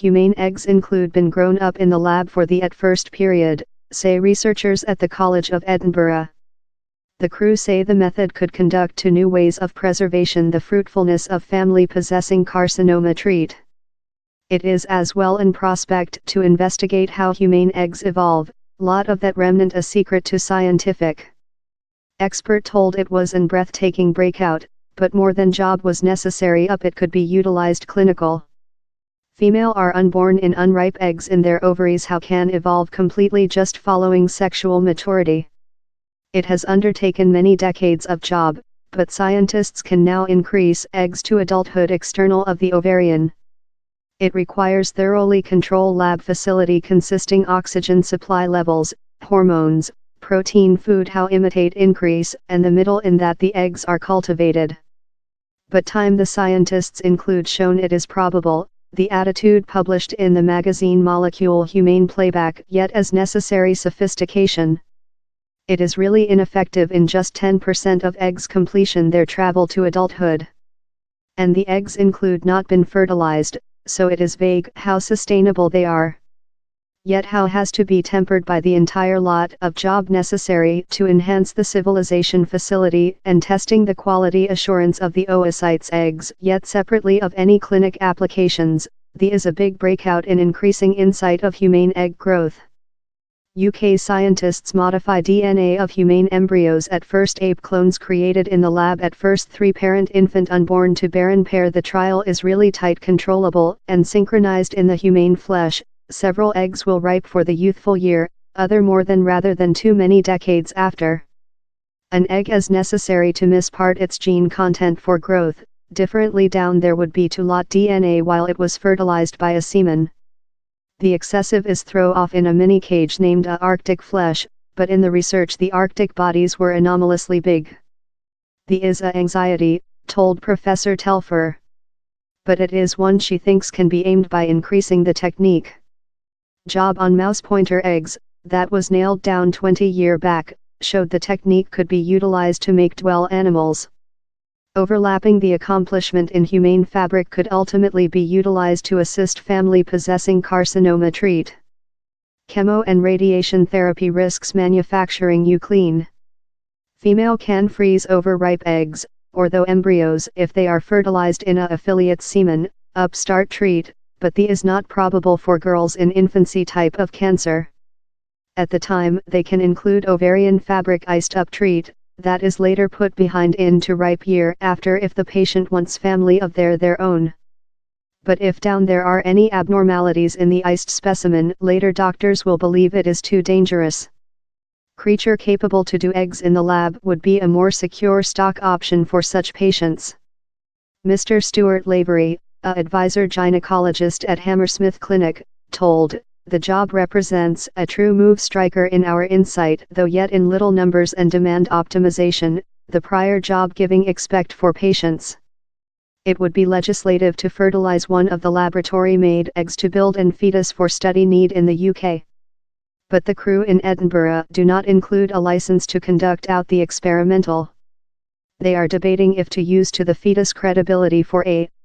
Humane eggs include been grown up in the lab for the at first period, say researchers at the College of Edinburgh. The crew say the method could conduct to new ways of preservation the fruitfulness of family possessing carcinoma treat. It is as well in prospect to investigate how humane eggs evolve, lot of that remnant a secret to scientific. Expert told it was an breathtaking breakout, but more than job was necessary up it could be utilized clinical. Female are unborn in unripe eggs in their ovaries how can evolve completely just following sexual maturity. It has undertaken many decades of job, but scientists can now increase eggs to adulthood external of the ovarian. It requires thoroughly controlled lab facility consisting oxygen supply levels, hormones, protein food how imitate increase and the middle in that the eggs are cultivated. But time the scientists include shown it is probable, the attitude published in the magazine Molecule Humane playback yet as necessary sophistication. It is really ineffective in just 10% of eggs completion their travel to adulthood. And the eggs include not been fertilized, so it is vague how sustainable they are. Yet how has to be tempered by the entire lot of job necessary to enhance the civilization facility and testing the quality assurance of the oocytes eggs yet separately of any clinic applications, the is a big breakout in increasing insight of humane egg growth. UK scientists modify DNA of humane embryos at first ape clones created in the lab at first 3-parent infant unborn to barren pair. The trial is really tight controllable and synchronized in the humane flesh. Several eggs will ripe for the youthful year, other more than rather than too many decades after. An egg is necessary to mispart its gene content for growth, differently down there would be to lot DNA while it was fertilized by a semen. The excessive is throw off in a mini cage named a Arctic flesh, but in the research the Arctic bodies were anomalously big. The is a anxiety, told Professor Telfer. But it is one she thinks can be aimed by increasing the technique. Job on mouse pointer eggs, that was nailed down 20 years back, showed the technique could be utilized to make dwell animals. Overlapping the accomplishment in humane fabric could ultimately be utilized to assist family possessing carcinoma treat. Chemo and radiation therapy risks manufacturing euclean. Female can freeze over ripe eggs, or though embryos if they are fertilized in a affiliate semen, upstart treat, but the is not probable for girls in infancy type of cancer. At the time they can include ovarian fabric iced up treat, that is later put behind into ripe year after if the patient wants family of their own. But if down there are any abnormalities in the iced specimen later doctors will believe it is too dangerous. Creature capable to do eggs in the lab would be a more secure stock option for such patients. Mr. Stuart Lavery, a advisor gynecologist at Hammersmith Clinic, told, "The job represents a true move striker in our insight though yet in little numbers and demand optimization, the prior job giving expect for patients. It would be legislative to fertilize one of the laboratory-made eggs to build an fetus for study need in the UK. But the crew in Edinburgh do not include a license to conduct out the experimental. They are debating if to use to the fetus credibility for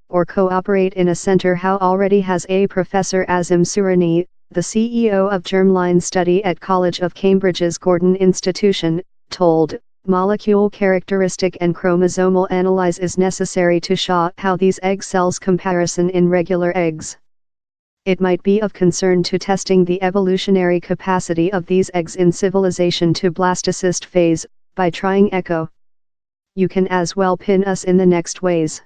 or cooperate in a center how already has a Professor Azim Surani, the CEO of germline study at College of Cambridge's Gordon Institution, told, molecule characteristic and chromosomal analysis is necessary to show how these egg cells comparison in regular eggs. It might be of concern to testing the evolutionary capacity of these eggs in civilization to blastocyst phase, by trying echo. You can as well pin us in the next ways.